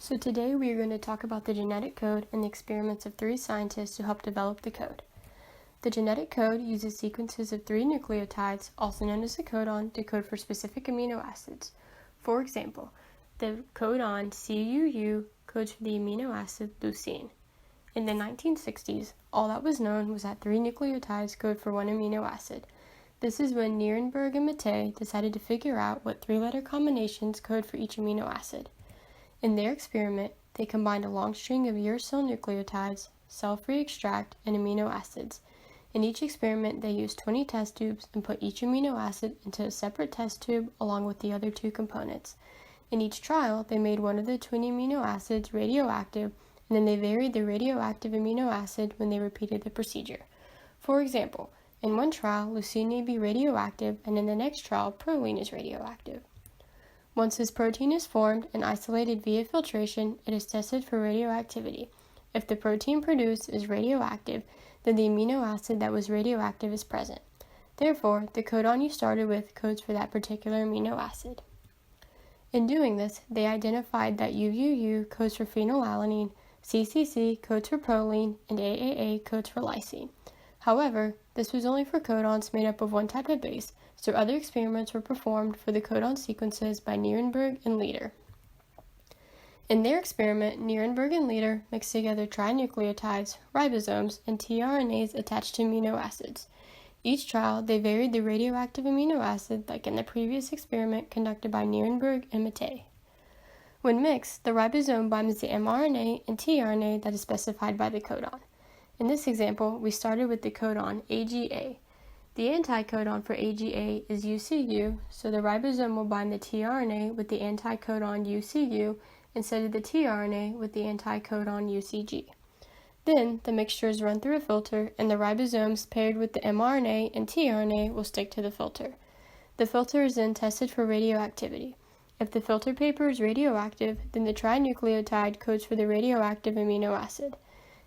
So today we are going to talk about the genetic code and the experiments of 3 scientists who helped develop the code. The genetic code uses sequences of 3 nucleotides, also known as the codon, to code for specific amino acids. For example, the codon CUU codes for the amino acid leucine. In the 1960s, all that was known was that 3 nucleotides code for 1 amino acid. This is when Nierenberg and Mattei decided to figure out what 3-letter combinations code for each amino acid. In their experiment, they combined a long string of uracil nucleotides, cell-free extract, and amino acids. In each experiment, they used 20 test tubes and put each amino acid into a separate test tube along with the other 2 components. In each trial, they made one of the 20 amino acids radioactive, and then they varied the radioactive amino acid when they repeated the procedure. For example, in one trial, leucine may be radioactive, and in the next trial, proline is radioactive. Once this protein is formed and isolated via filtration, it is tested for radioactivity. If the protein produced is radioactive, then the amino acid that was radioactive is present. Therefore, the codon you started with codes for that particular amino acid. In doing this, they identified that UUU codes for phenylalanine, CCC codes for proline, and AAA codes for lysine. However, this was only for codons made up of one type of base, so other experiments were performed for the codon sequences by Nierenberg and Leder. In their experiment, Nierenberg and Leder mixed together trinucleotides, ribosomes, and tRNAs attached to amino acids. Each trial, they varied the radioactive amino acid like in the previous experiment conducted by Nierenberg and Mattei. When mixed, the ribosome binds the mRNA and tRNA that is specified by the codon. In this example, we started with the codon AGA. The anticodon for AGA is UCU, so the ribosome will bind the tRNA with the anticodon UCU instead of the tRNA with the anticodon UCG. Then, the mixture is run through a filter, and the ribosomes paired with the mRNA and tRNA will stick to the filter. The filter is then tested for radioactivity. If the filter paper is radioactive, then the trinucleotide codes for the radioactive amino acid.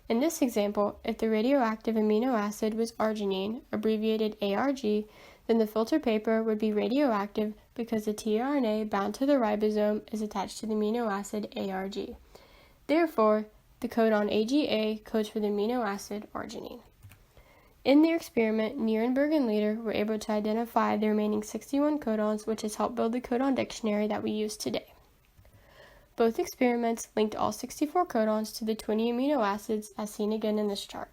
In this example, if the radioactive amino acid was arginine, abbreviated ARG, then the filter paper would be radioactive because the tRNA bound to the ribosome is attached to the amino acid ARG. Therefore, the codon AGA codes for the amino acid arginine. In their experiment, Nierenberg and Leder were able to identify the remaining 61 codons, which has helped build the codon dictionary that we use today. Both experiments linked all 64 codons to the 20 amino acids as seen again in this chart.